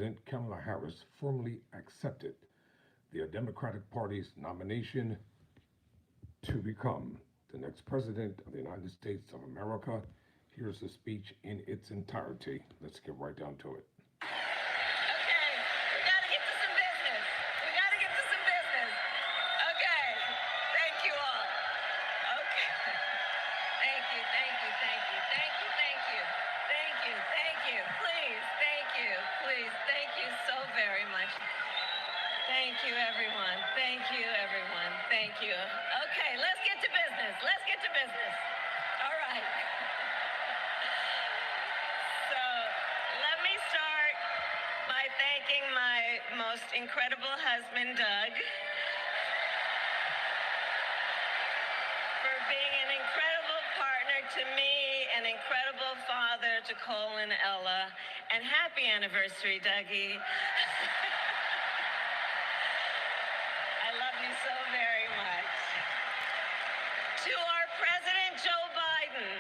President Kamala Harris formally accepted the Democratic Party's nomination to become the next President of the United States of America. Here's the speech in its entirety. Let's get right down to it. Okay, we gotta get to some business. We gotta get to some business. Okay, thank you all. Okay. Thank you, thank you, thank you, thank you, thank you, thank you, thank you. Please, thank you, please, thank you so very much. Thank you, everyone. Thank you, everyone. Thank you. Okay, let's get to business. Let's get to business. All right. So let me start by thanking my most incredible husband, Doug, for being an incredible partner to me, an incredible father to Cole and Ella, and happy anniversary, Dougie. I love you so very much. To our President Joe Biden,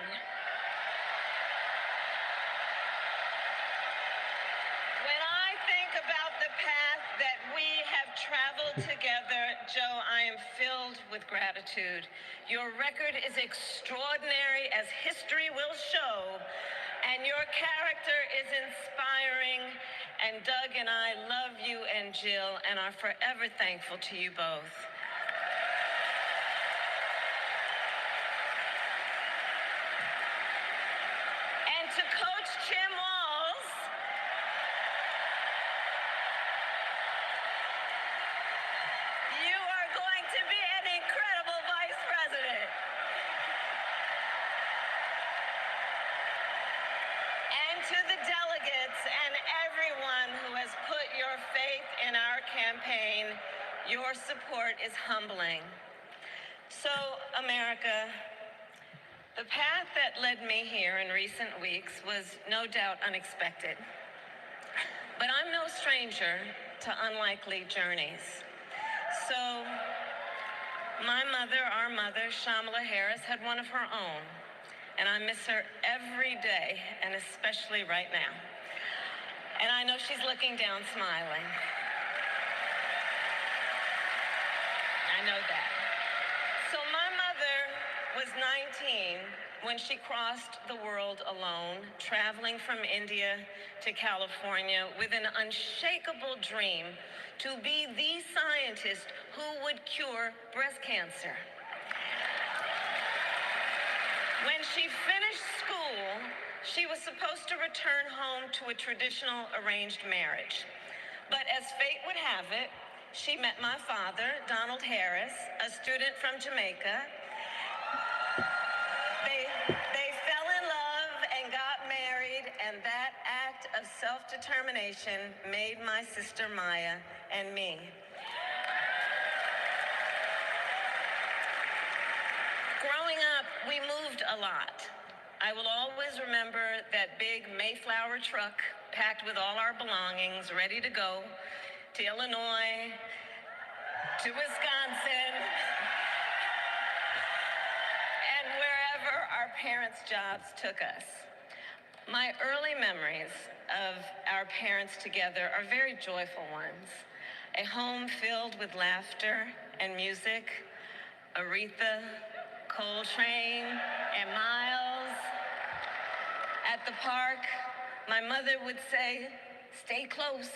when I think about the path that we have traveled together, Joe, I am filled with gratitude. Your record is extraordinary, as history will show, and your character is inspiring. And Doug and I love you and Jill and are forever thankful to you both. And to Coach Tim Walz, you are going to be an incredible vice president. And to the delegates and everyone who has put your faith in our campaign, your support is humbling. So, America, the path that led me here in recent weeks was no doubt unexpected. But I'm no stranger to unlikely journeys. So, my mother, our mother, Kamala Harris, had one of her own. And I miss her every day, and especially right now. And I know she's looking down, smiling. I know that. So my mother was 19 when she crossed the world alone, traveling from India to California with an unshakable dream to be the scientist who would cure breast cancer. When she finished school, she was supposed to return home to a traditional arranged marriage. But as fate would have it, she met my father, Donald Harris, a student from Jamaica. They fell in love and got married, and that act of self-determination made my sister Maya and me. Growing up, we moved a lot. I will always remember that big Mayflower truck packed with all our belongings, ready to go to Illinois, to Wisconsin, and wherever our parents' jobs took us. My early memories of our parents together are very joyful ones. A home filled with laughter and music, Aretha, Coltrane, and Miles. At the park, my mother would say, "Stay close."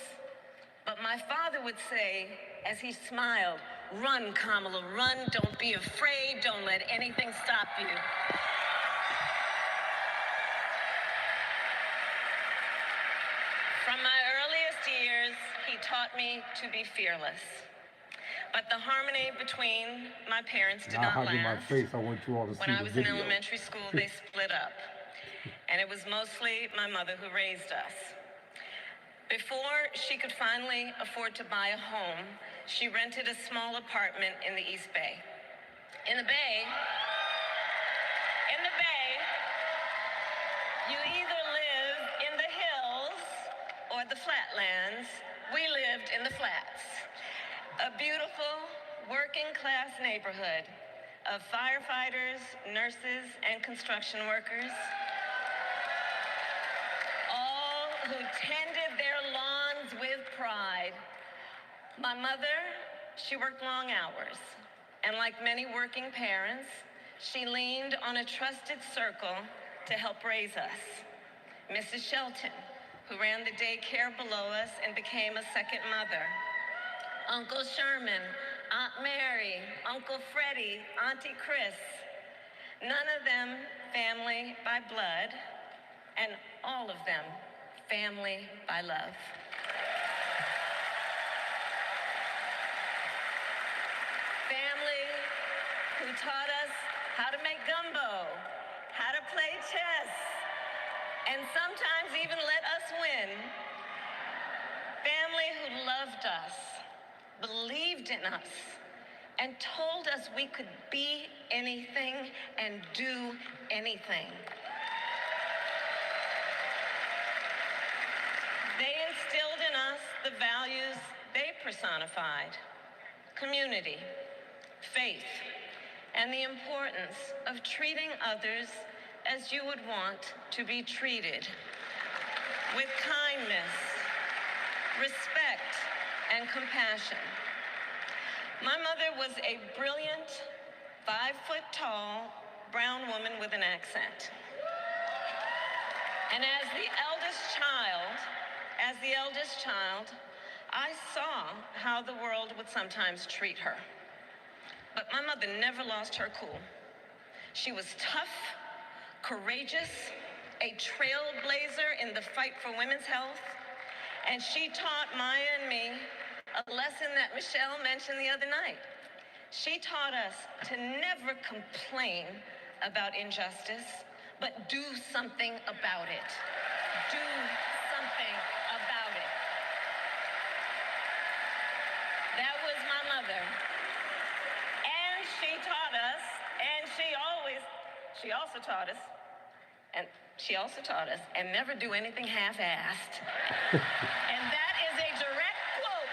But my father would say, as he smiled, "Run, Kamala, run. Don't be afraid. Don't let anything stop you." From my earliest years, he taught me to be fearless. But the harmony between my parents did not last. My face. I want you all to see When I the was video. in elementary school, they split up. And it was mostly my mother who raised us. Before she could finally afford to buy a home, she rented a small apartment in the East Bay. In the Bay, you either live in the hills or the flatlands. We lived in the flats. A beautiful working-class neighborhood of firefighters, nurses, and construction workers, all who tended their lawns pride. My mother, she worked long hours, and like many working parents, she leaned on a trusted circle to help raise us. Mrs. Shelton, who ran the daycare below us and became a second mother. Uncle Sherman, Aunt Mary, Uncle Freddie, Auntie Chris. None of them family by blood, and all of them family by love. Family who taught us how to make gumbo, how to play chess, and sometimes even let us win. Family who loved us, believed in us, and told us we could be anything and do anything. They instilled in us the values they personified: community, faith, and the importance of treating others as you would want to be treated, with kindness, respect, and compassion. My mother was a brilliant, 5-foot-tall, brown woman with an accent. And as the eldest child, I saw how the world would sometimes treat her. But my mother never lost her cool. She was tough, courageous, a trailblazer in the fight for women's health, and she taught Maya and me a lesson that Michelle mentioned the other night. She taught us to never complain about injustice, but do something about it. Do something about it. That was my mother. And she taught us, and she also taught us, and never do anything half-assed. And that is a direct quote.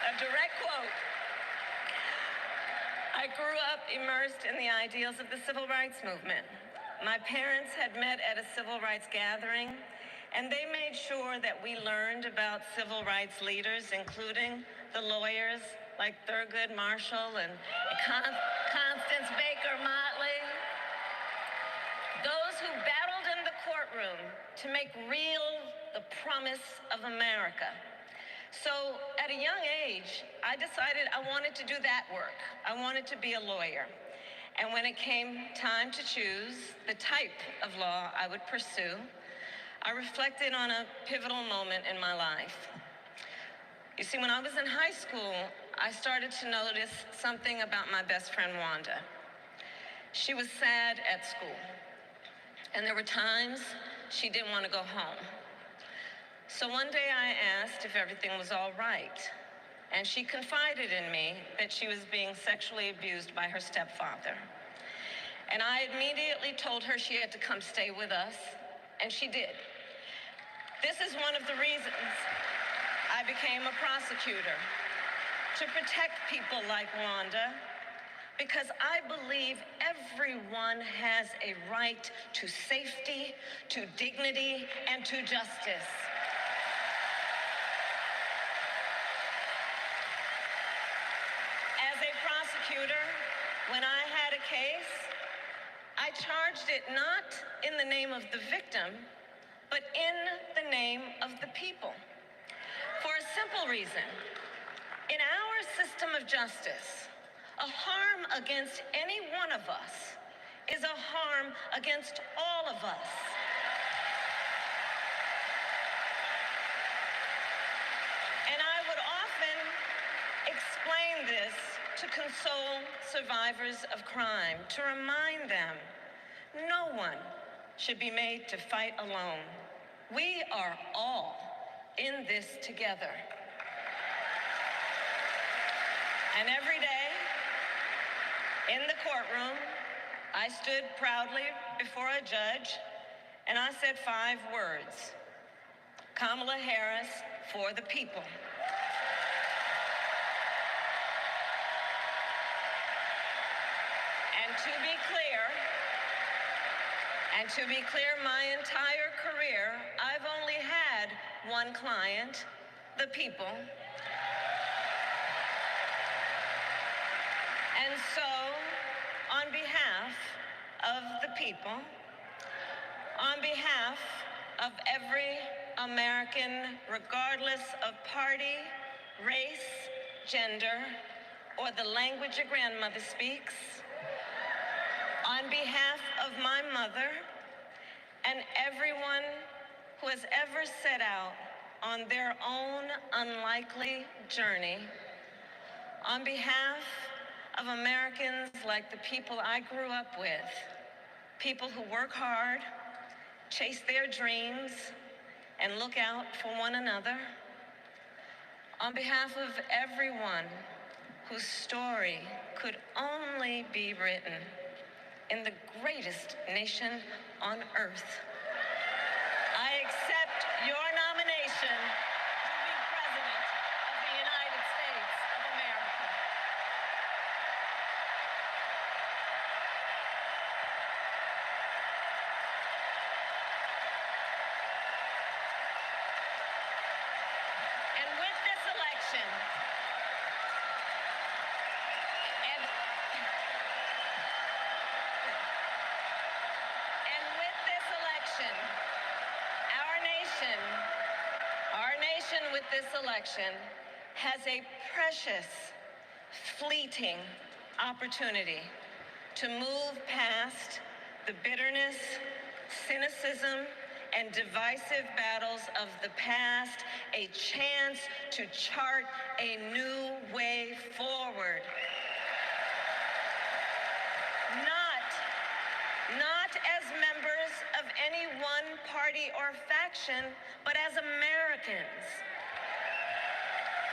A direct quote. I grew up immersed in the ideals of the civil rights movement. My parents had met at a civil rights gathering, and they made sure that we learned about civil rights leaders, including the lawyers like Thurgood Marshall and Constance Baker Motley. Those who battled in the courtroom to make real the promise of America. So at a young age, I decided I wanted to do that work. I wanted to be a lawyer. And when it came time to choose the type of law I would pursue, I reflected on a pivotal moment in my life. You see, when I was in high school, I started to notice something about my best friend, Wanda. She was sad at school, and there were times she didn't want to go home. So one day I asked if everything was all right, and she confided in me that she was being sexually abused by her stepfather. And I immediately told her she had to come stay with us, and she did. This is one of the reasons I became a prosecutor, to protect people like Wanda, because I believe everyone has a right to safety, to dignity, and to justice. As a prosecutor, when I had a case, I charged it not in the name of the victim, but in the name of the people. For a simple reason. In our system of justice, a harm against any one of us is a harm against all of us. And I would often explain this to console survivors of crime, to remind them no one should be made to fight alone. We are all in this together. And every day, in the courtroom, I stood proudly before a judge, and I said 5 words: Kamala Harris for the people. And to be clear, my entire career, I've only one client, the people. And so, on behalf of the people, on behalf of every American, regardless of party, race, gender, or the language your grandmother speaks, on behalf of my mother and everyone who has ever set out on their own unlikely journey, on behalf of Americans like the people I grew up with, people who work hard, chase their dreams, and look out for one another, on behalf of everyone whose story could only be written in the greatest nation on earth, I accept your nomination to be President of the United States of America. And with this election, with this election has a precious, fleeting opportunity to move past the bitterness, cynicism, and divisive battles of the past, a chance to chart a new way forward. Not as members of any one party or faction, but as Americans.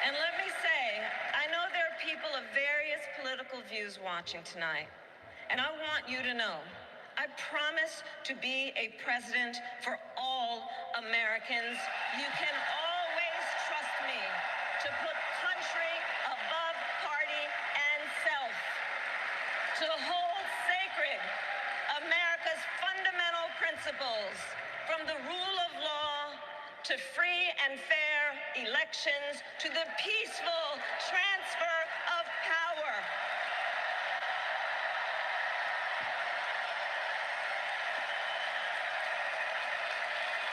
And let me say, I know there are people of various political views watching tonight, and I want you to know, I promise to be a president for all Americans. You can always trust me to put country above party and self, to hold sacred America's fundamental principles, from the rule of law to free and fair elections to the peaceful transfer of power.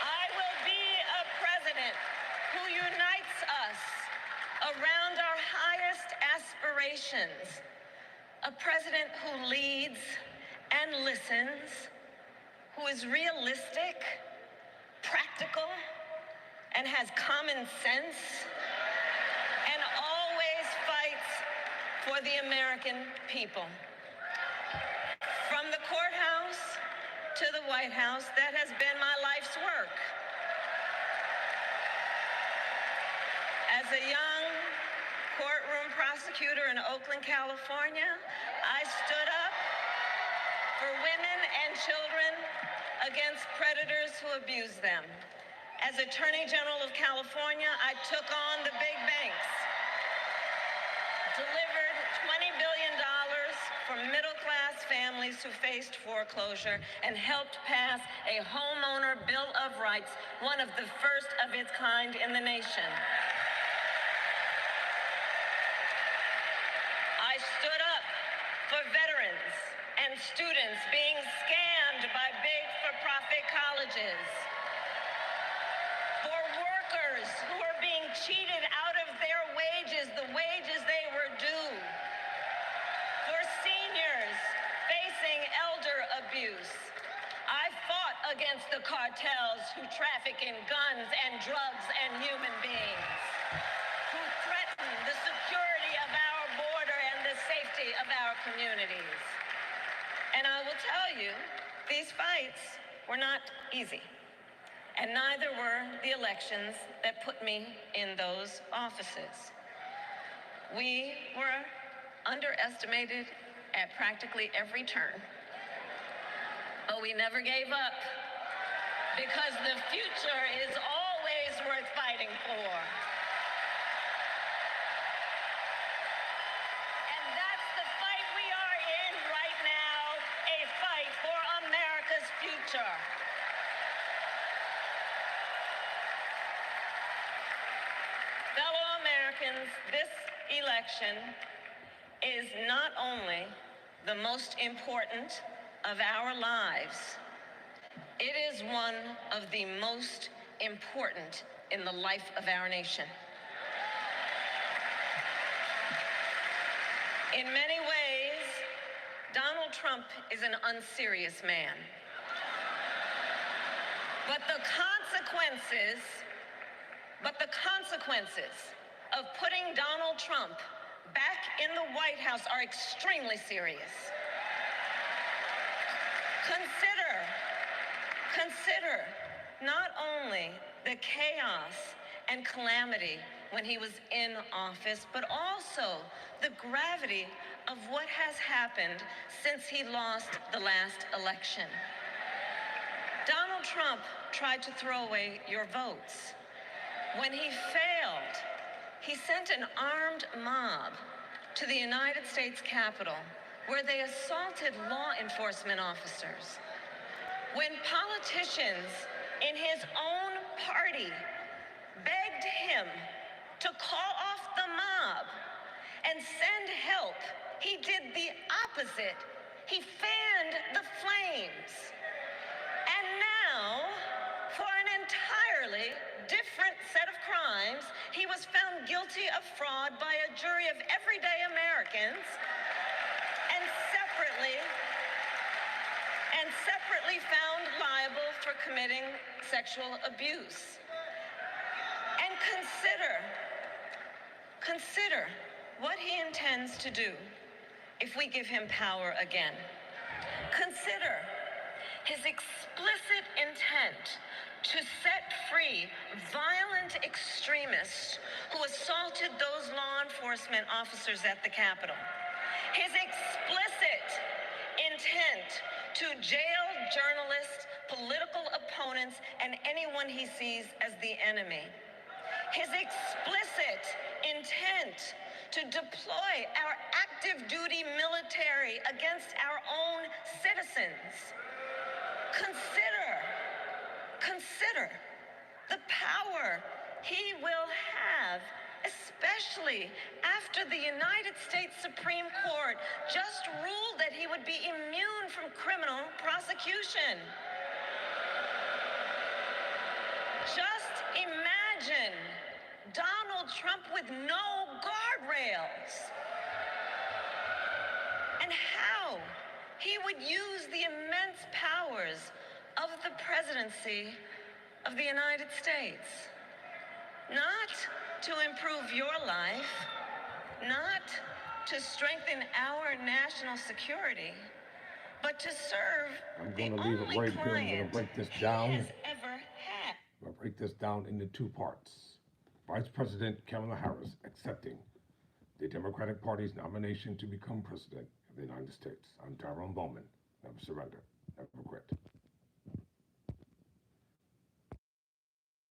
I will be a president who unites us around our highest aspirations, a president who leads and listens, who is realistic, practical, and has common sense, and always fights for the American people. From the courthouse to the White House, that has been my life's work. As a young courtroom prosecutor in Oakland, California, I stood up for women and children against predators who abuse them. As Attorney General of California, I took on the big banks, delivered $20 billion for middle-class families who faced foreclosure, and helped pass a homeowner Bill of Rights, one of the first of its kind in the nation. I stood up for veterans and students being scammed by big for-profit colleges, for workers who are being cheated out of their wages, the wages they were due, for seniors facing elder abuse. I fought against the cartels who traffic in guns and drugs and human beings, who threaten the security of our border and the safety of our communities. And I will tell you, these fights were not easy. And neither were the elections that put me in those offices. We were underestimated at practically every turn. But we never gave up, because the future is always worth fighting for. And that's the fight we are in right now, a fight for America's future. Americans, this election is not only the most important of our lives, it is one of the most important in the life of our nation. In many ways, Donald Trump is an unserious man. But the consequences of putting Donald Trump back in the White House are extremely serious. Consider not only the chaos and calamity when he was in office, but also the gravity of what has happened since he lost the last election. Donald Trump tried to throw away your votes. When he failed, he sent an armed mob to the United States Capitol, where they assaulted law enforcement officers. When politicians in his own party begged him to call off the mob and send help, he did the opposite. He fanned the flames. And now, for an entirely different set of crimes, he was found guilty of fraud by a jury of everyday Americans and separately found liable for committing sexual abuse. And consider what he intends to do if we give him power again. Consider his explicit intent to set free violent extremists who assaulted those law enforcement officers at the Capitol. His explicit intent to jail journalists, political opponents, and anyone he sees as the enemy. His explicit intent to deploy our active duty military against our own citizens. Consider the power he will have, especially after the United States Supreme Court just ruled that he would be immune from criminal prosecution. Just imagine Donald Trump with no guardrails, and how he would use the immense powers of the presidency of the United States, not to improve your life, not to strengthen our national security, but to serve the only client he has ever had. I'm going to break this down into two parts. Vice President Kamala Harris accepting the Democratic Party's nomination to become President of the United States. I'm Bowman. Never surrender. Never quit.